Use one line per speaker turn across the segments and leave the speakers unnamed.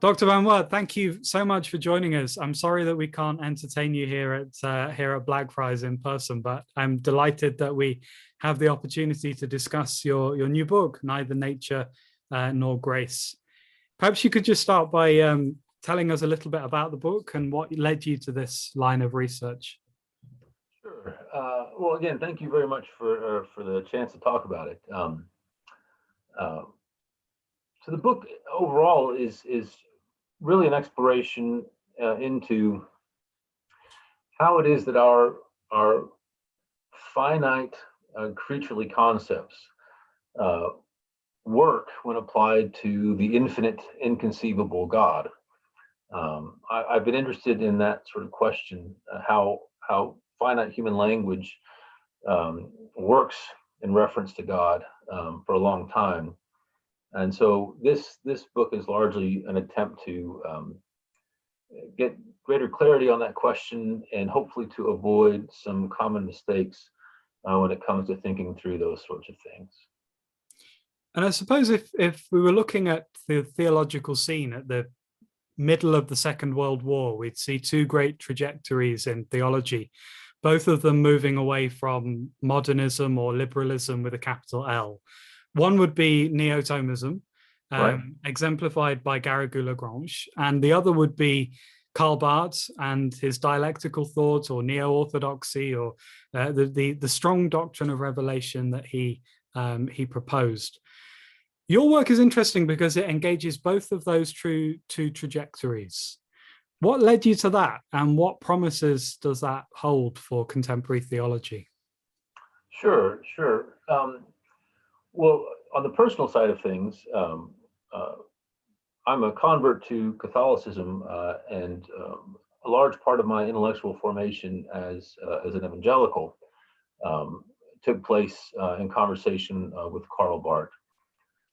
Dr. Van Wart, thank you so much for joining us. I'm sorry that we can't entertain you here at Blackfriars in person, but I'm delighted that we have the opportunity to discuss your new book, Neither Nature Nor Grace. Perhaps you could just start by telling us a little bit about the book and what led you to this line of research.
Sure. Well, again, thank you very much for the chance to talk about it. So the book overall is really an exploration into how it is that our finite creaturely concepts work when applied to the infinite, inconceivable God. I've been interested in that sort of question, how finite human language works in reference to God for a long time. And so this book is largely an attempt to get greater clarity on that question and hopefully to avoid some common mistakes when it comes to thinking through those sorts of things.
And I suppose if we were looking at the theological scene at the middle of the Second World War, we'd see two great trajectories in theology, both of them moving away from modernism or liberalism with a capital L. One would be neo-Thomism,
Right.
exemplified by Garrigou-Lagrange, and the other would be Karl Barth and his dialectical thought, or neo-orthodoxy, or the strong doctrine of revelation that he proposed. Your work is interesting because it engages both of those two trajectories. What led you to that, and what promises does that hold for contemporary theology?
Sure. Well, on the personal side of things, I'm a convert to Catholicism, and a large part of my intellectual formation as an evangelical took place in conversation with Karl Barth.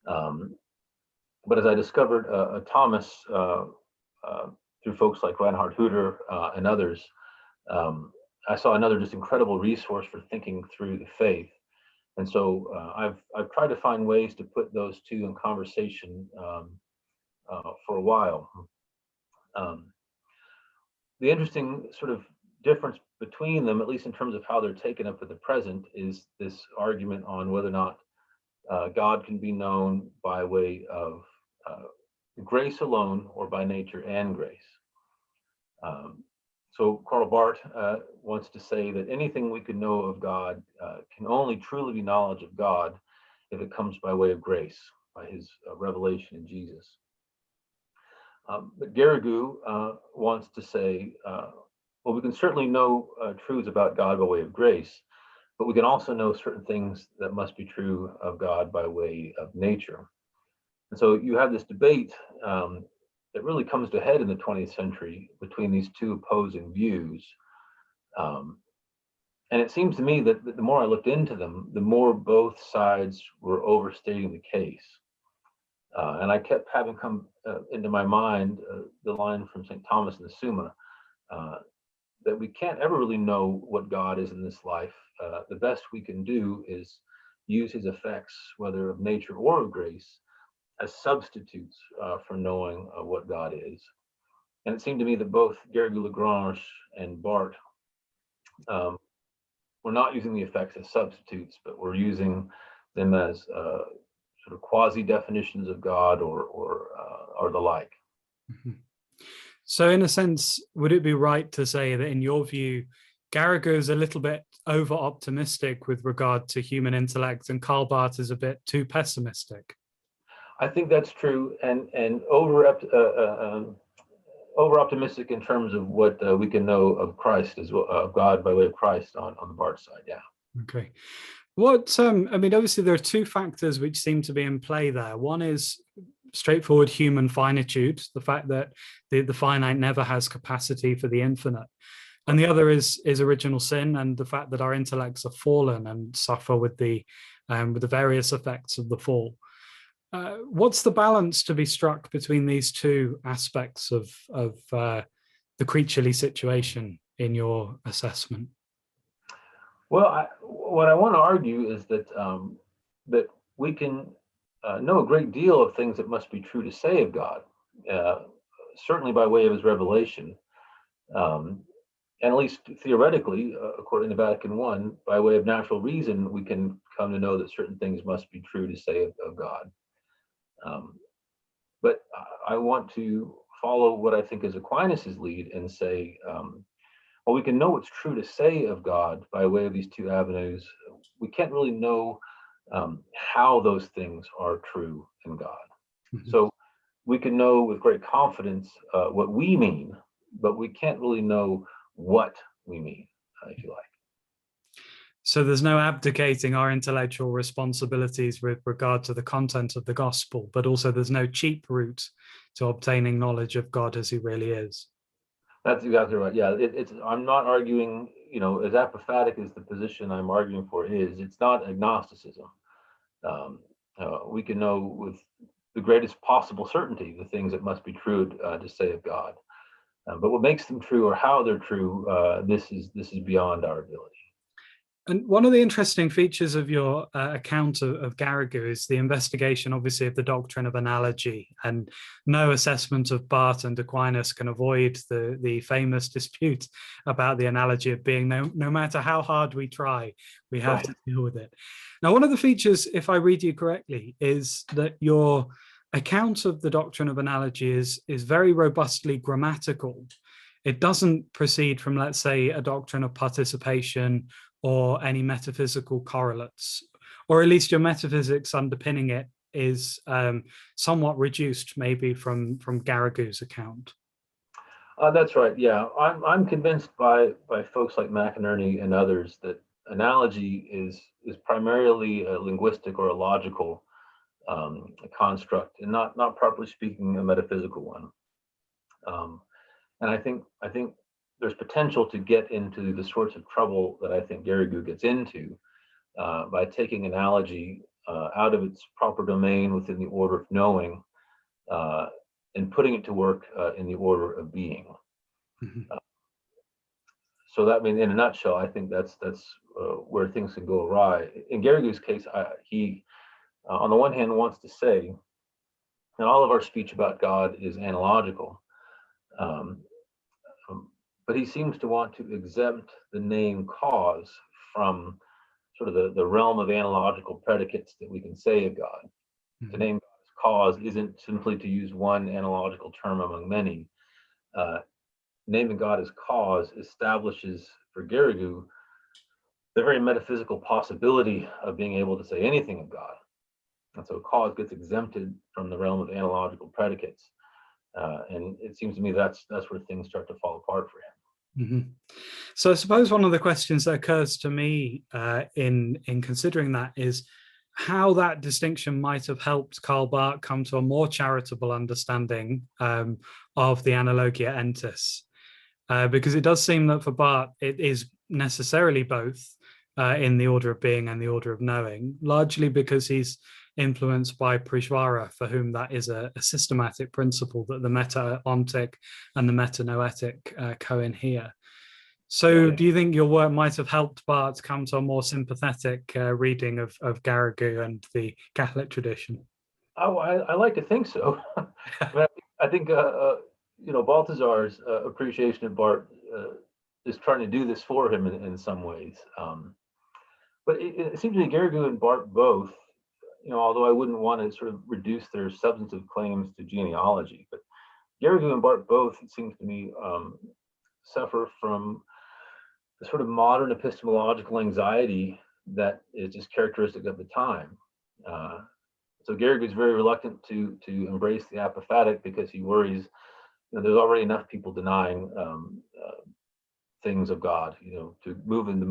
But as I discovered Thomas through folks like Reinhard Hutter and others, I saw another just incredible resource for thinking through the faith. And so I've tried to find ways to put those two in conversation for a while. The interesting sort of difference between them, at least in terms of how they're taken up at the present, is this argument on whether or not God can be known by way of grace alone or by nature and grace. So Karl Barth wants to say that anything we can know of God can only truly be knowledge of God if it comes by way of grace, by his revelation in Jesus. But Garrigou wants to say, well, we can certainly know truths about God by way of grace, but we can also know certain things that must be true of God by way of nature. And so you have this debate that really comes to a head in the 20th century between these two opposing views. And it seems to me that the more I looked into them, the more both sides were overstating the case. And I kept having come into my mind the line from St. Thomas in the Summa, that we can't ever really know what God is in this life. The best we can do is use his effects, whether of nature or of grace, as substitutes for knowing what God is. And it seemed to me that both Garrigou-Lagrange and Bart were not using the effects as substitutes, but were using them as sort of quasi-definitions of God or the like.
Mm-hmm. So in a sense, would it be right to say that in your view, Garrigou is a little bit over-optimistic with regard to human intellect and Karl Barth is a bit too pessimistic?
I think that's true, and over-optimistic in terms of what we can know of Christ as well, of God by way of Christ on the Bart side, yeah.
Okay. What, I mean, obviously there are two factors which seem to be in play there. One is straightforward human finitude, the fact that the finite never has capacity for the infinite. And the other is original sin and the fact that our intellects are fallen and suffer with the various effects of the fall. What's the balance to be struck between these two aspects of the creaturely situation in your assessment?
Well, what I want to argue is that that we can know a great deal of things that must be true to say of God. certainly by way of his revelation, and at least theoretically, according to Vatican I, by way of natural reason, we can come to know that certain things must be true to say of God. But I want to follow what I think is Aquinas's lead and say, well, we can know what's true to say of God by way of these two avenues. We can't really know how those things are true in God. Mm-hmm. So we can know with great confidence what we mean, but we can't really know what we mean, if you like.
So there's no abdicating our intellectual responsibilities with regard to the content of the gospel, but also there's no cheap route to obtaining knowledge of God as he really is.
That's exactly right. Yeah, I'm not arguing, as apophatic as the position I'm arguing for is, it's not agnosticism. We can know with the greatest possible certainty the things that must be true to say of God. But what makes them true or how they're true, this is beyond our ability.
And one of the interesting features of your account of Garrigou is the investigation, obviously, of the doctrine of analogy. And no assessment of Bart and Aquinas can avoid the famous dispute about the analogy of being. No matter how hard we try, we have to deal with it. Now, one of the features, if I read you correctly, is that your account of the doctrine of analogy is very robustly grammatical. It doesn't proceed from, let's say, a doctrine of participation or any metaphysical correlates, or at least your metaphysics underpinning it is somewhat reduced, maybe from Garrigou's account.
That's right. Yeah, I'm convinced by folks like McInerney and others that analogy is primarily a linguistic or a logical construct, and not properly speaking a metaphysical one. And I think there's potential to get into the sorts of trouble that I think Garrigou gets into by taking analogy out of its proper domain within the order of knowing and putting it to work in the order of being. Mm-hmm. So that means, in a nutshell, I think that's where things can go awry. In Garrigou's case, he, on the one hand, wants to say that all of our speech about God is analogical. But he seems to want to exempt the name cause from sort of the realm of analogical predicates that we can say of God. Mm-hmm. To name God as cause isn't simply to use one analogical term among many. Naming God as cause establishes for Garrigou the very metaphysical possibility of being able to say anything of God. And so cause gets exempted from the realm of analogical predicates. And it seems to me that's where things start to fall apart for him.
Mm-hmm. So I suppose one of the questions that occurs to me in considering that is how that distinction might have helped Karl Barth come to a more charitable understanding of the analogia entis, because it does seem that for Barth it is necessarily both in the order of being and the order of knowing, largely because he's influenced by Prishvara, for whom that is a systematic principle that the meta-ontic and the meta-noetic co-inhere. So do you think your work might have helped Bart come to a more sympathetic reading of Garrigou and the Catholic tradition?
Oh, I like to think so. I think Balthazar's appreciation of Bart is trying to do this for him in some ways. But it seems to me Garrigou and Bart both, although I wouldn't want to sort of reduce their substantive claims to genealogy, but Garrigou and Bart both, it seems to me, suffer from the sort of modern epistemological anxiety that is just characteristic of the time. So Garrigou is very reluctant to embrace the apophatic because he worries there's already enough people denying things of God. To move in the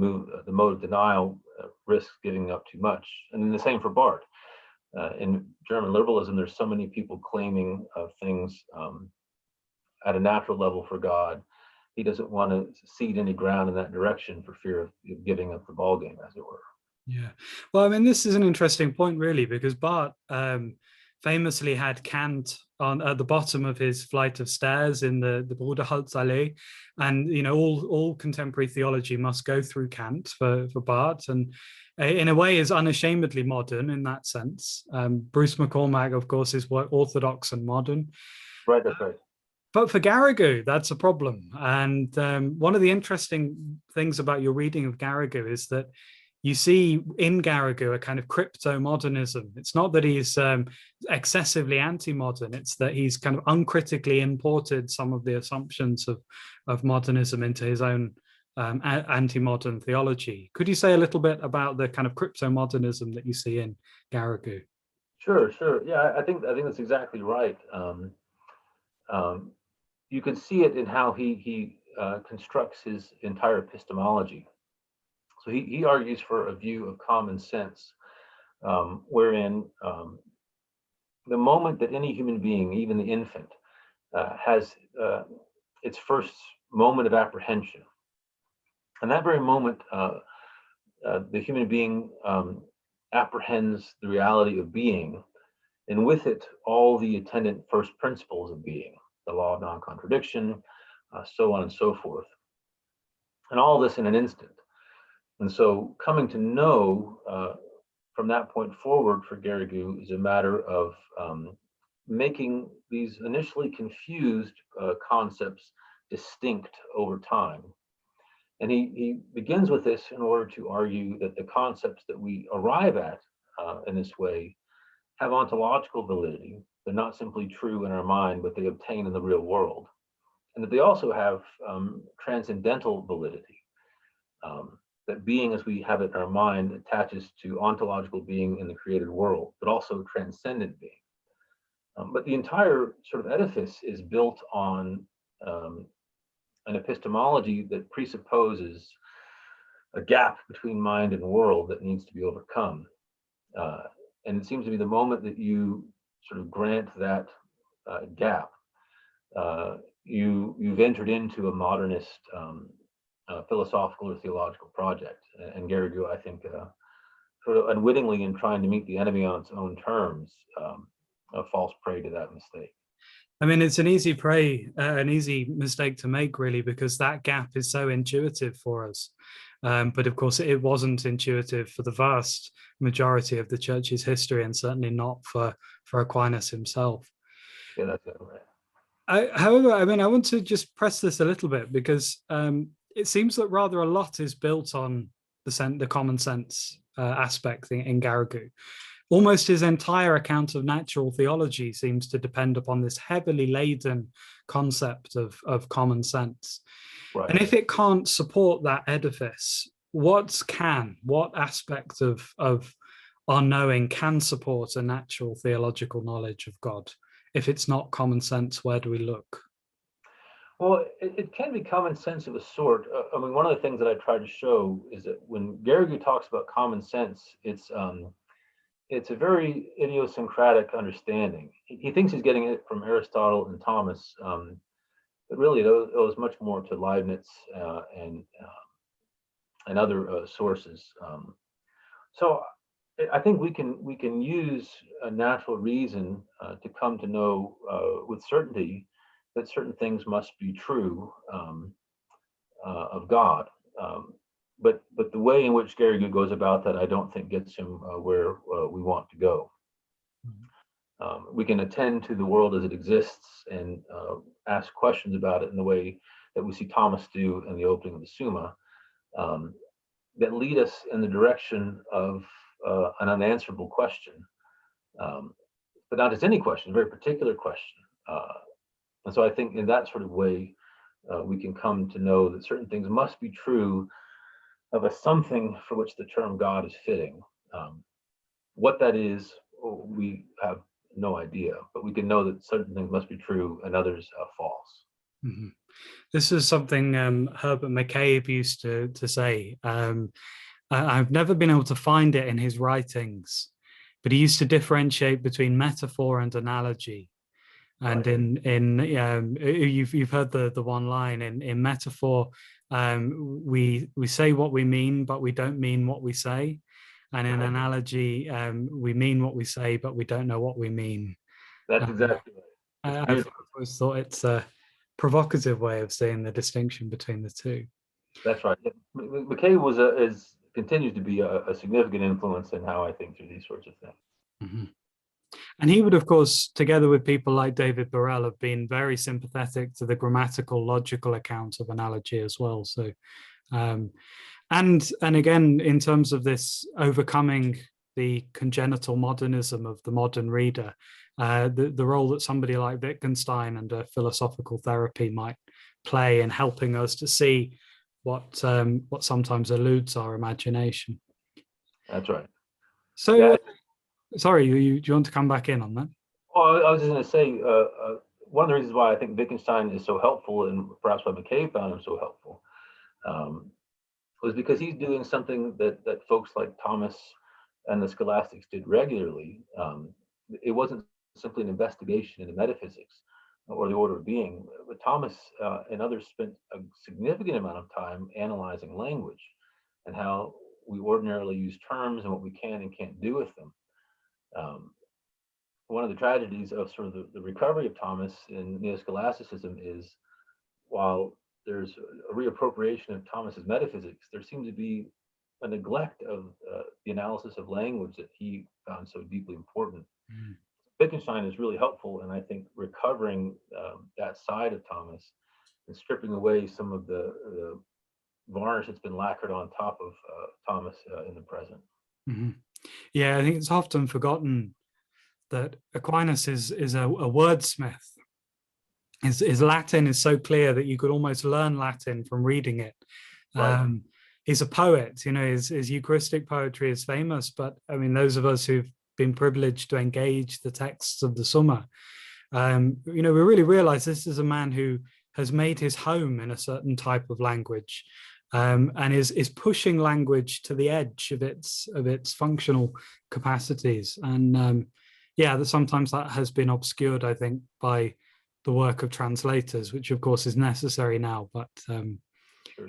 mode of denial risks giving up too much. And then the same for Bart. In German liberalism, there's so many people claiming things at a natural level for God. He doesn't want to cede any ground in that direction for fear of giving up the ballgame, as it were.
Yeah. Well, I mean, this is an interesting point, really, because Bart famously had Kant at the bottom of his flight of stairs in the Bruderholzallee, and all contemporary theology must go through Kant for Bart, and in a way is unashamedly modern in that sense. Bruce McCormack, of course, is orthodox and modern.
Right, that's right.
But for Garrigou, that's a problem. And one of the interesting things about your reading of Garrigou is that you see in Garrigou a kind of crypto-modernism. It's not that he's excessively anti-modern, it's that he's kind of uncritically imported some of the assumptions of modernism into his own anti-modern theology. Could you say a little bit about the kind of crypto-modernism that you see in Garrigou?
Sure, sure. Yeah, I think that's exactly right. You can see it in how he constructs his entire epistemology. So he argues for a view of common sense, wherein the moment that any human being, even the infant, has its first moment of apprehension, and that very moment, the human being apprehends the reality of being, and with it, all the attendant first principles of being, the law of non-contradiction, so on and so forth. And all this in an instant. And so coming to know from that point forward for Garrigou is a matter of making these initially confused concepts distinct over time. And he begins with this in order to argue that the concepts that we arrive at in this way have ontological validity. They're not simply true in our mind, but they obtain in the real world. And that they also have transcendental validity. That being as we have it in our mind attaches to ontological being in the created world, but also transcendent being. But the entire sort of edifice is built on an epistemology that presupposes a gap between mind and world that needs to be overcome. And it seems to be the moment that you sort of grant that gap, you've entered into a modernist philosophical or theological project. And Garrigou, I think, sort of unwittingly in trying to meet the enemy on its own terms, falls prey to that mistake.
I mean, it's an easy mistake to make, really, because that gap is so intuitive for us. But of course, it wasn't intuitive for the vast majority of the church's history, and certainly not for Aquinas himself.
Yeah, that's it, right.
However, I mean, I want to just press this a little bit, because it seems that rather a lot is built on the common sense aspect in Garrigou. Almost his entire account of natural theology seems to depend upon this heavily laden concept of common sense.
Right.
And if it can't support that edifice, what aspect of our knowing can support a natural theological knowledge of God? If it's not common sense, where do we look?
Well, it can be common sense of a sort. I mean, one of the things that I try to show is that when Garrigou talks about common sense, it's a very idiosyncratic understanding. He thinks he's getting it from Aristotle and Thomas, but really it owes much more to Leibniz and other sources. So I think we can use a natural reason to come to know with certainty that certain things must be true of God. But the way in which Garrigou goes about that, I don't think gets him where we want to go. We can attend to the world as it exists and ask questions about it in the way that we see Thomas do in the opening of the Summa, that lead us in the direction of an unanswerable question, but not just any question, a very particular question. And so I think in that sort of way, we can come to know that certain things must be true of a something for which the term God is fitting. What that is, we have no idea, but we can know that certain things must be true and others false.
Mm-hmm. This is something Herbert McCabe used to say. I've never been able to find it in his writings, but he used to differentiate between metaphor and analogy. And right. You've heard the one line in metaphor, we say what we mean, but we don't mean what we say. And in analogy, we mean what we say, but we don't know what we mean.
That's exactly right.
I've always thought it's a provocative way of seeing the distinction between the two.
That's right. McCabe continues to be a significant influence in how I think through these sorts of things.
Mm-hmm. And he would, of course, together with people like David Burrell, have been very sympathetic to the grammatical, logical account of analogy as well. So, and again, in terms of this overcoming the congenital modernism of the modern reader, the role that somebody like Wittgenstein and philosophical therapy might play in helping us to see what sometimes eludes our imagination.
That's right.
So,
yeah.
Sorry, do you want to come back in on that?
Well, I was just going to say, one of the reasons why I think Wittgenstein is so helpful, and perhaps why McCabe found him so helpful, was because he's doing something that folks like Thomas and the scholastics did regularly. It wasn't simply an investigation into metaphysics or the order of being, but Thomas and others spent a significant amount of time analyzing language and how we ordinarily use terms and what we can and can't do with them. One of the tragedies of sort of the recovery of Thomas in neo-scholasticism is, while there's a reappropriation of Thomas's metaphysics, there seems to be a neglect of the analysis of language that he found so deeply important. Wittgenstein is really helpful, and I think recovering that side of Thomas and stripping away some of the varnish that's been lacquered on top of Thomas in the present.
Mm-hmm. Yeah, I think it's often forgotten that Aquinas is a wordsmith. His Latin is so clear that you could almost learn Latin from reading it.
Right.
He's a poet, you know, his Eucharistic poetry is famous, but I mean, those of us who've been privileged to engage the texts of the Summa, you know, we really realize this is a man who has made his home in a certain type of language, and is pushing language to the edge of its functional capacities. And yeah, that sometimes that has been obscured, I think, by the work of translators, which of course is necessary now. But
Sure.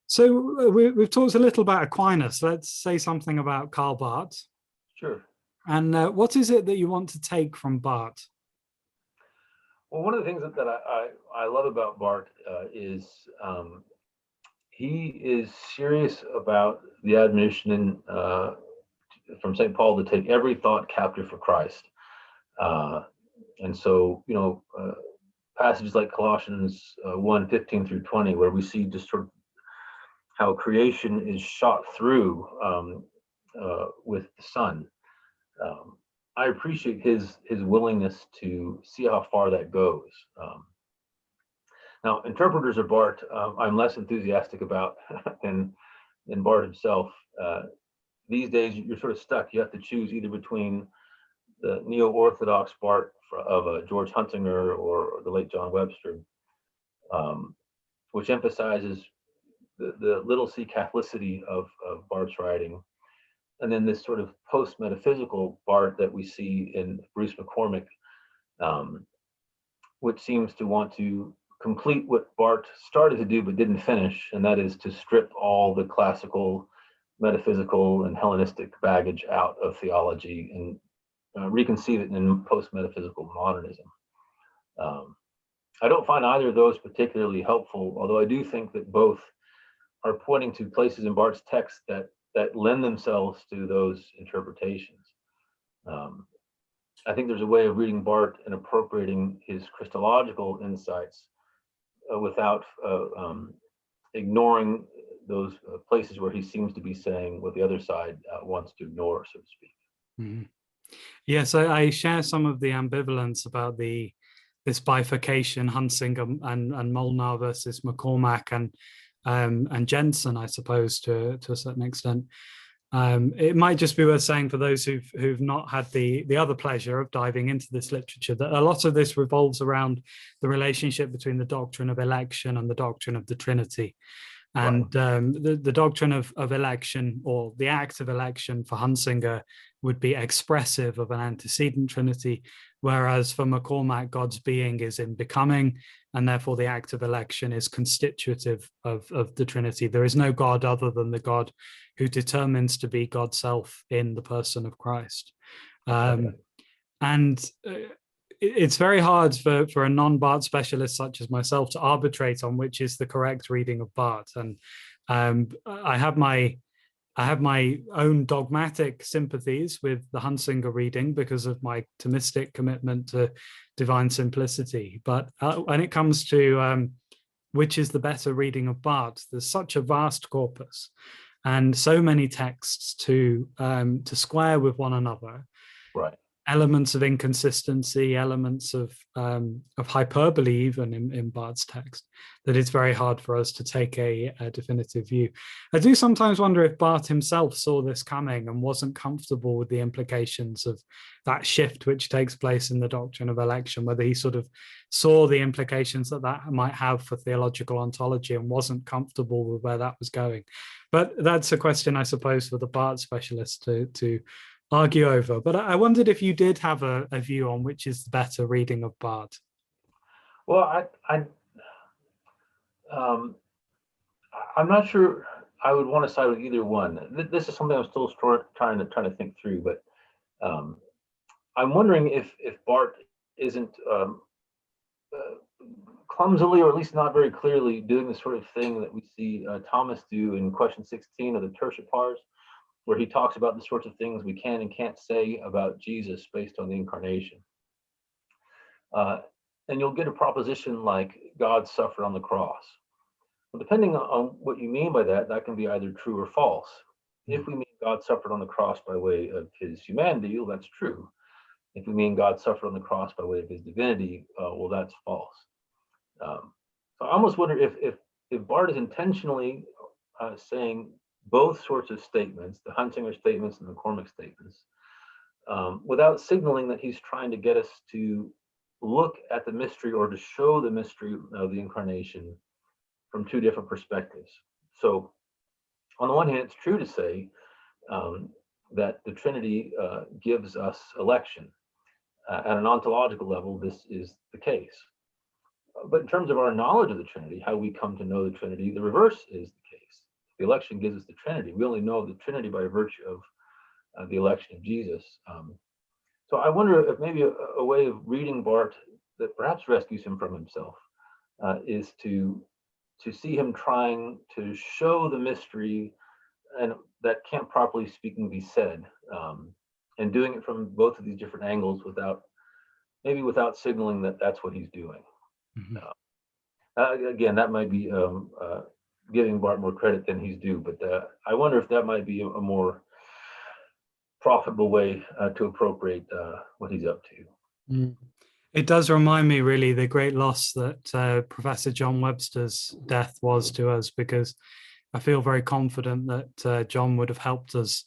so we've talked a little about Aquinas. Let's say something about Karl Barth.
Sure.
And what is it that you want to take from Barth?
Well, one of the things that I love about Bart is he is serious about the admonition from St. Paul to take every thought captive for Christ. And so, you know, passages like Colossians 1:15 through 20, where we see just sort of how creation is shot through with the Son. I appreciate his willingness to see how far that goes. Now, interpreters of Bart, I'm less enthusiastic about than Bart himself. These days, you're sort of stuck. You have to choose either between the neo-orthodox Bart of George Hunsinger or the late John Webster, which emphasizes the little c Catholicity of Bart's writing, and then this sort of post-metaphysical Bart that we see in Bruce McCormick, which seems to want to complete what Bart started to do but didn't finish, and that is to strip all the classical, metaphysical, and Hellenistic baggage out of theology and reconceive it in post-metaphysical modernism. I don't find either of those particularly helpful, although I do think that both are pointing to places in Bart's text that lend themselves to those interpretations. I think there's a way of reading Bart and appropriating his Christological insights without ignoring those places where he seems to be saying what the other side wants to ignore, so to speak.
Mm-hmm. Yes, I share some of the ambivalence about this bifurcation, Hunsinger and Molnar versus McCormack and Jensen, I suppose, to a certain extent. It might just be worth saying for those who've not had the other pleasure of diving into this literature that a lot of this revolves around the relationship between the doctrine of election and the doctrine of the Trinity. And right. The doctrine of election, or the act of election for Hunsinger, would be expressive of an antecedent Trinity, whereas for McCormack, God's being is in becoming, and therefore the act of election is constitutive of the Trinity. There is no God other than the God who determines to be God's self in the person of Christ. And it's very hard for a non-Barth specialist such as myself to arbitrate on which is the correct reading of Barth. And I have my I have my own dogmatic sympathies with the Hunsinger reading because of my Thomistic commitment to divine simplicity. But when it comes to which is the better reading of Barth, there's such a vast corpus and so many texts to square with one another.
Right.
Elements of inconsistency, elements of hyperbole, even in Barth's text, that it's very hard for us to take a definitive view. I do sometimes wonder if Barth himself saw this coming and wasn't comfortable with the implications of that shift which takes place in the doctrine of election, whether he sort of saw the implications that that might have for theological ontology and wasn't comfortable with where that was going. But that's a question, I suppose, for the Barth specialist to argue over. But I wondered if you did have a view on which is the better reading of Barth.
Well, I'm not sure I would want to side with either one. This is something I'm still trying to think through, but I'm wondering if Barth isn't clumsily, or at least not very clearly, doing the sort of thing that we see Thomas do in question 16 of the Tertiapars, where he talks about the sorts of things we can and can't say about Jesus based on the incarnation. And you'll get a proposition like God suffered on the cross. Well, depending on what you mean by that, that can be either true or false. If we mean God suffered on the cross by way of his humanity, well, that's true. If we mean God suffered on the cross by way of his divinity, well, that's false. So I almost wonder if Barth is intentionally saying both sorts of statements, the Hunsinger statements and the McCormick statements, without signaling that he's trying to get us to look at the mystery or to show the mystery of the incarnation from two different perspectives. So on the one hand, it's true to say that the Trinity gives us election. At an ontological level, this is the case. But in terms of our knowledge of the Trinity, how we come to know the Trinity, the reverse is the case. The election gives us the Trinity. We only know the Trinity by virtue of the election of Jesus. So I wonder if maybe a way of reading Barth that perhaps rescues him from himself is to see him trying to show the mystery, and that can't properly speaking be said, and doing it from both of these different angles without signaling that that's what he's doing. Mm-hmm. Again, that might be giving Barth more credit than he's due, but I wonder if that might be a more profitable way to appropriate what he's up to.
Mm. It does remind me really the great loss that Professor John Webster's death was to us, because I feel very confident that John would have helped us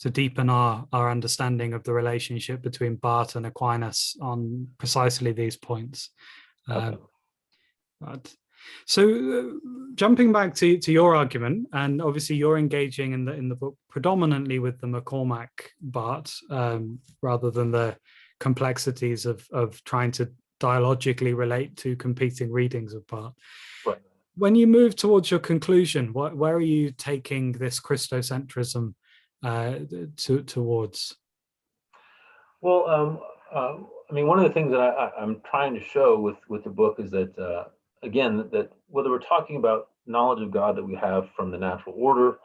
to deepen our understanding of the relationship between Barth and Aquinas on precisely these points.
Okay.
So jumping back to your argument, and obviously you're engaging in the book predominantly with the McCormack Barth rather than the complexities of trying to dialogically relate to competing readings of Barth.
Right.
When you move towards your conclusion, where are you taking this Christocentrism towards?
Well, I mean, one of the things that I'm trying to show with the book is that, again, that whether we're talking about knowledge of God that we have from the natural order,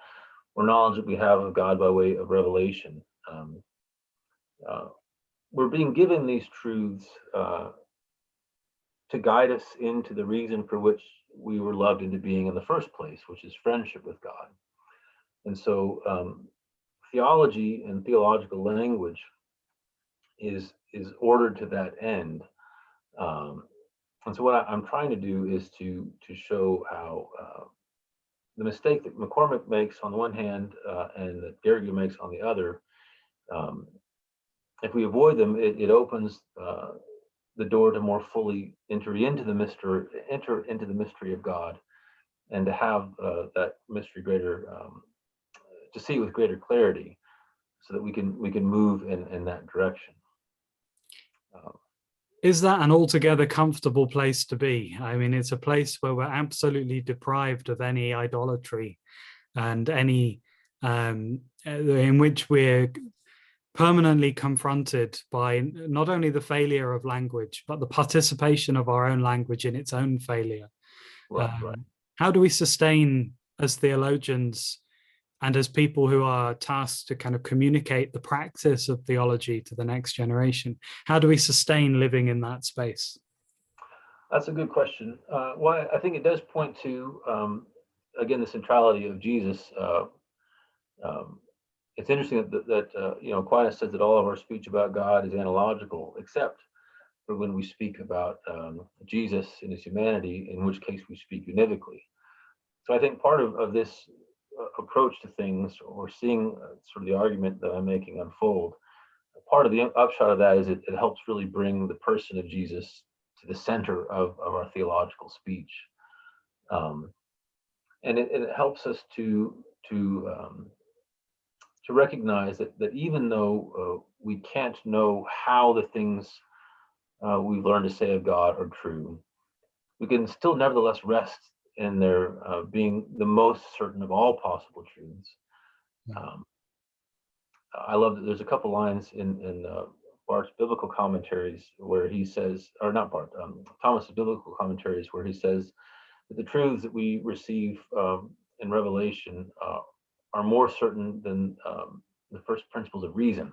or knowledge that we have of God by way of revelation, we're being given these truths to guide us into the reason for which we were loved into being in the first place, which is friendship with God. And so theology and theological language is ordered to that end. And so what I'm trying to do is to show how the mistake that McCormick makes on the one hand and that Garrigou makes on the other, if we avoid them, it opens the door to more fully enter into the mystery of God, and to have that mystery greater, to see it with greater clarity, so that we can move in that direction.
Is that an altogether comfortable place to be? I mean, it's a place where we're absolutely deprived of any idolatry and any in which we're permanently confronted by not only the failure of language, but the participation of our own language in its own failure.
Right.
How do we sustain as theologians and as people who are tasked to kind of communicate the practice of theology to the next generation, how do we sustain living in that space?
That's a good question. Well, I think it does point to, again, the centrality of Jesus. It's interesting that Aquinas says that all of our speech about God is analogical, except for when we speak about Jesus in his humanity, in which case we speak univocally. So I think part of this approach to things, or seeing sort of the argument that I'm making unfold, part of the upshot of that is it helps really bring the person of Jesus to the center of our theological speech. And it helps us to recognize that even though we can't know how the things we've learned to say of God are true, we can still nevertheless rest in their being the most certain of all possible truths. I love that there's a couple lines in Bart's biblical commentaries where he says, or not Bart, Thomas's biblical commentaries, where he says that the truths that we receive in Revelation are more certain than the first principles of reason.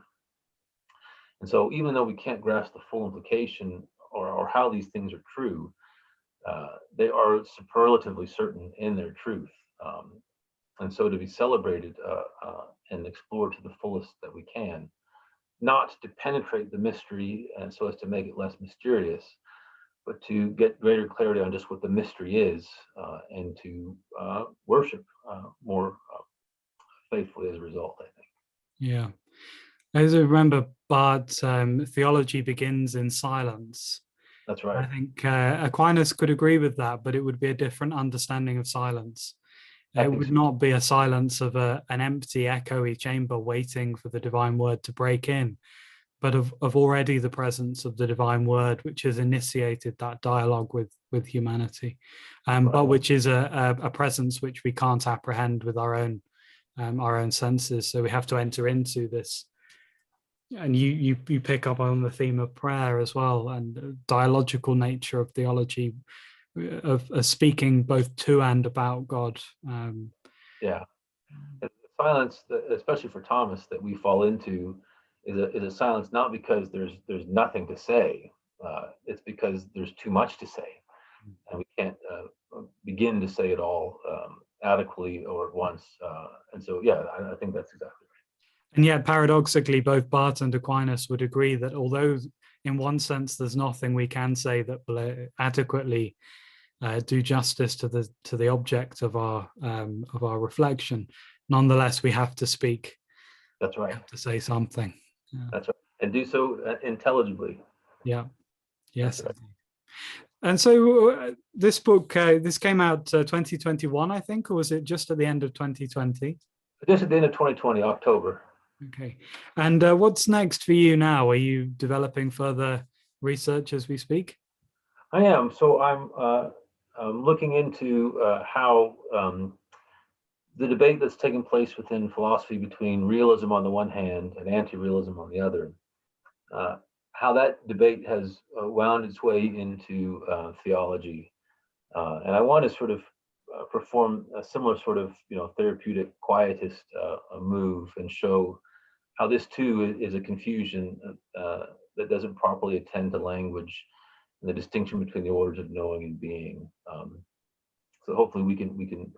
And so even though we can't grasp the full implication or how these things are true, they are superlatively certain in their truth. And so to be celebrated and explored to the fullest that we can, not to penetrate the mystery and so as to make it less mysterious, but to get greater clarity on just what the mystery is, and to worship more faithfully as a result, I think.
Yeah. As I remember, Bart's theology begins in silence.
That's right.
I think Aquinas could agree with that, but it would be a different understanding of silence. It would not be a silence of an empty, echoey chamber waiting for the divine word to break in, but of already the presence of the divine word, which has initiated that dialogue with humanity, but which is a presence which we can't apprehend with our own senses. So we have to enter into this. And you pick up on the theme of prayer as well, and the dialogical nature of theology, of speaking both to and about God.
Yeah, the silence, especially for Thomas, that we fall into is a silence not because there's nothing to say. It's because there's too much to say, and we can't begin to say it all adequately or at once. And so, yeah, I think that's exactly right.
And yet, paradoxically, both Barth and Aquinas would agree that although in one sense there's nothing we can say that will adequately do justice to the object of our reflection, nonetheless we have to speak.
That's right.
We have to say something. Yeah.
That's right, and do so intelligibly.
Yeah. Yes. Right. And so this book, this came out 2021, I think, or was it just at the end of 2020?
Just at the end of 2020, October.
Okay. And what's next for you now? Are you developing further research as we speak?
I am. So I'm looking into how the debate that's taking place within philosophy between realism on the one hand and anti-realism on the other, how that debate has wound its way into theology. And I want to sort of perform a similar sort of therapeutic quietist move and show how this too is a confusion that doesn't properly attend to language and the distinction between the orders of knowing and being. So hopefully we can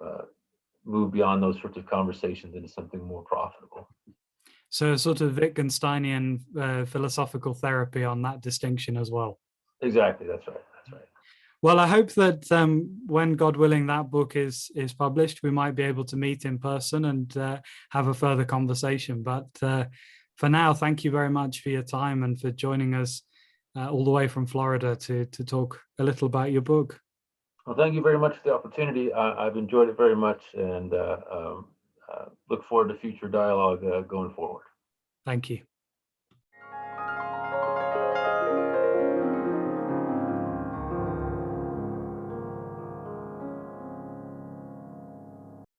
move beyond those sorts of conversations into something more profitable.
So a sort of Wittgensteinian philosophical therapy on that distinction as well.
Exactly, that's right. That's right.
Well, I hope that when, God willing, that book is published, we might be able to meet in person and have a further conversation. But for now, thank you very much for your time and for joining us all the way from Florida to talk a little about your book.
Well, thank you very much for the opportunity. I've enjoyed it very much, and look forward to future dialogue going forward.
Thank you.